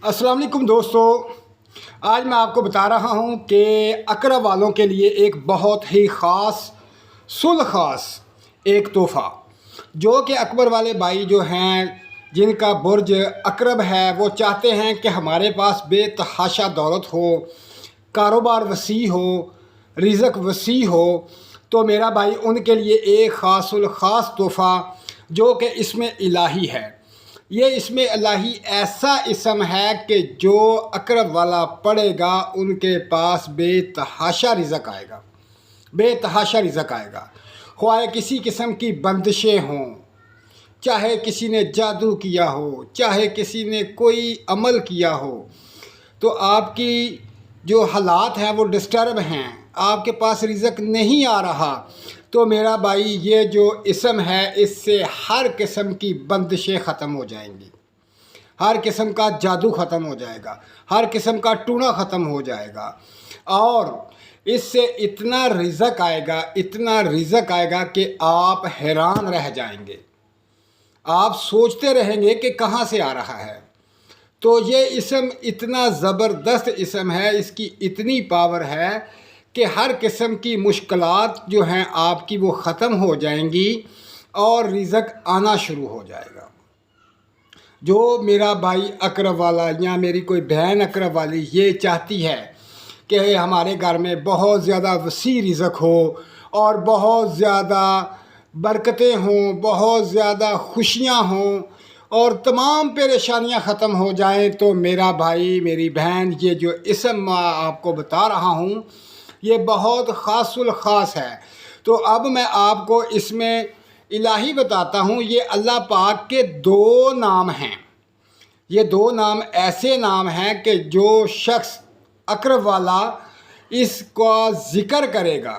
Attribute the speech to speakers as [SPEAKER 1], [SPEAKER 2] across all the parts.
[SPEAKER 1] अस्सलाम वालेकुम दोस्तों, आज मैं आपको बता रहा हूँ कि अकरब वालों के लिए एक बहुत ही ख़ास ख़ास एक तोहफ़ा जो कि अकबर वाले भाई जो हैं जिनका बुर्ज अकरब है, वो चाहते हैं कि हमारे पास बेतहाशा दौलत हो, कारोबार वसी हो, रिज़्क़ वसी हो। तो मेरा भाई उनके लिए एक ख़ास तोहफ़ा जो कि इसमें इलाही है। ये इसमें इलाही ऐसा इसम है कि जो अकरब वाला पढ़ेगा उनके पास बेतहाशा रिज़्क़ आएगा, बेतहाशा रिज़्क़ आएगा। ख्वाह किसी किस्म की बंदिशें हों, चाहे किसी ने जादू किया हो, चाहे किसी ने कोई अमल किया हो, तो आपकी जो हालात हैं वो डिस्टर्ब हैं, आपके पास रिज़्क़ नहीं आ रहा, तो मेरा भाई ये जो इसम है इससे हर किस्म की बंदिशें ख़त्म हो जाएंगी, हर किस्म का जादू ख़त्म हो जाएगा, हर किस्म का टूना ख़त्म हो जाएगा। और इससे इतना रिज़्क़ आएगा, इतना रिज़्क़ आएगा कि आप हैरान रह जाएंगे, आप सोचते रहेंगे कि कहाँ से आ रहा है। तो ये इसम इतना ज़बरदस्त इसम है, इसकी इतनी पावर है कि हर किस्म की मुश्किलात जो हैं आपकी वो ख़त्म हो जाएंगी और रिज़्क़ आना शुरू हो जाएगा। जो मेरा भाई अकरब वाला या मेरी कोई बहन अकरब वाली ये चाहती है कि हमारे घर में बहुत ज़्यादा वसी रिज़्क़ हो और बहुत ज़्यादा बरकतें हों, बहुत ज़्यादा खुशियाँ हों और तमाम परेशानियाँ ख़त्म हो जाएं, तो मेरा भाई मेरी बहन ये जो इसम मैं आपको बता रहा हूँ ये बहुत ख़ास है। तो अब मैं आपको इसमें इलाही बताता हूँ। ये अल्लाह पाक के दो नाम हैं, ये दो नाम ऐसे नाम हैं कि जो शख्स अकरब वाला इसका ज़िक्र करेगा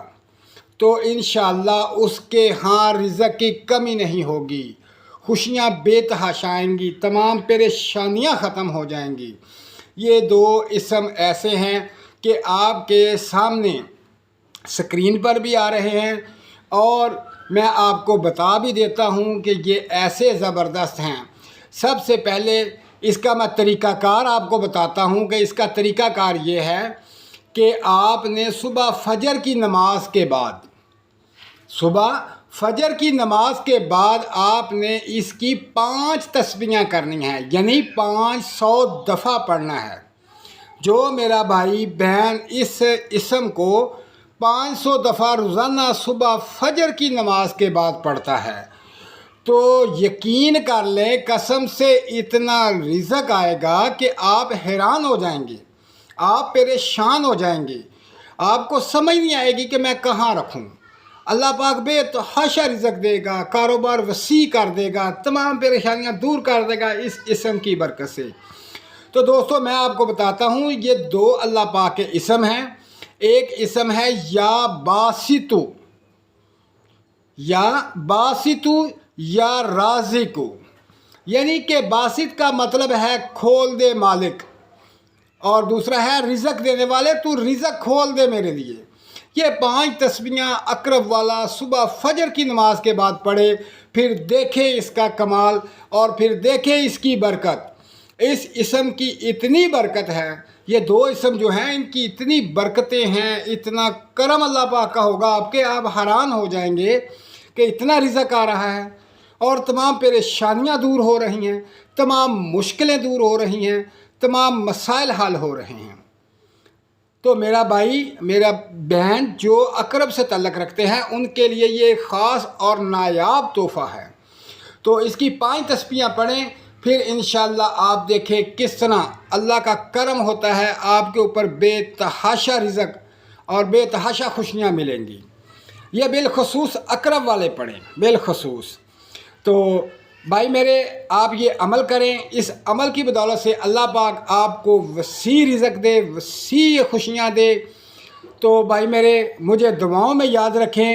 [SPEAKER 1] तो इंशाअल्लाह उसके यहाँ रिज़्क़ की कमी नहीं होगी, खुशियाँ बेतहाशा आएंगी, तमाम परेशानियाँ ख़त्म हो जाएंगी। ये दो इसम ऐसे हैं कि आपके सामने स्क्रीन पर भी आ रहे हैं और मैं आपको बता भी देता हूँ कि ये ऐसे ज़बरदस्त हैं। सबसे पहले इसका मैं तरीक़ाकार आपको बताता हूँ कि इसका तरीक़ाकार ये है कि आपने सुबह फ़जर की नमाज के बाद, सुबह फ़जर की नमाज के बाद आपने इसकी 5 तस्बीहें करनी है, यानी 500 दफ़ा पढ़ना है। जो मेरा भाई बहन इस इसम को 500 दफ़ा रोज़ाना सुबह फ़जर की नमाज के बाद पढ़ता है तो यकीन कर लें, कसम से इतना रिज़्क़ आएगा कि आप हैरान हो जाएंगे, आप परेशान हो जाएंगे, आपको समझ नहीं आएगी कि मैं कहाँ रखूँ। अल्लाह पाक बेतहाशा रिज़्क़ देगा, कारोबार वसी कर देगा, तमाम परेशानियाँ दूर कर देगा इस इसम की बरकत से। तो दोस्तों मैं आपको बताता हूँ ये दो अल्लाह पाक के इसम हैं। एक इसम है या बासितु, या राज़िकु, यानी कि बासित का मतलब है खोल दे मालिक, और दूसरा है रिज़्क़ देने वाले, तू रिज़्क़ खोल दे मेरे लिए। ये 5 तस्बीहां अकरब वाला सुबह फ़जर की नमाज के बाद पढ़े, फिर देखे इसका कमाल और फिर देखे इसकी बरकत। इस इसम की इतनी बरकत है, ये दो इसम जो हैं इनकी इतनी बरकतें हैं, इतना करम अल्लाह पाक का होगा आपके, आप हैरान हो जाएंगे कि इतना रिज़्क़ आ रहा है और तमाम परेशानियां दूर हो रही हैं, तमाम मुश्किलें दूर हो रही हैं, तमाम मसाइल हल हो रहे हैं। तो मेरा भाई मेरा बहन जो अकरब से तल्लक़ रखते हैं उनके लिए ये ख़ास और नायाब तोहफ़ा है। तो इसकी 5 तस्बीहां पढ़ें, फिर इंशाअल्लाह आप देखें किस तरह अल्लाह का करम होता है, आपके ऊपर बेतहाशा रिज़्क़ और बेतहाशा खुशियाँ मिलेंगी। ये बिलखसूस अकरब वाले पढ़ें, बिलखसूस। तो भाई मेरे आप ये अमल करें, इस अमल की बदौलत से अल्लाह पाक आपको वसी रिज़्क़ दे, वसी खुशियाँ दे। तो भाई मेरे मुझे दुआओं में याद रखें।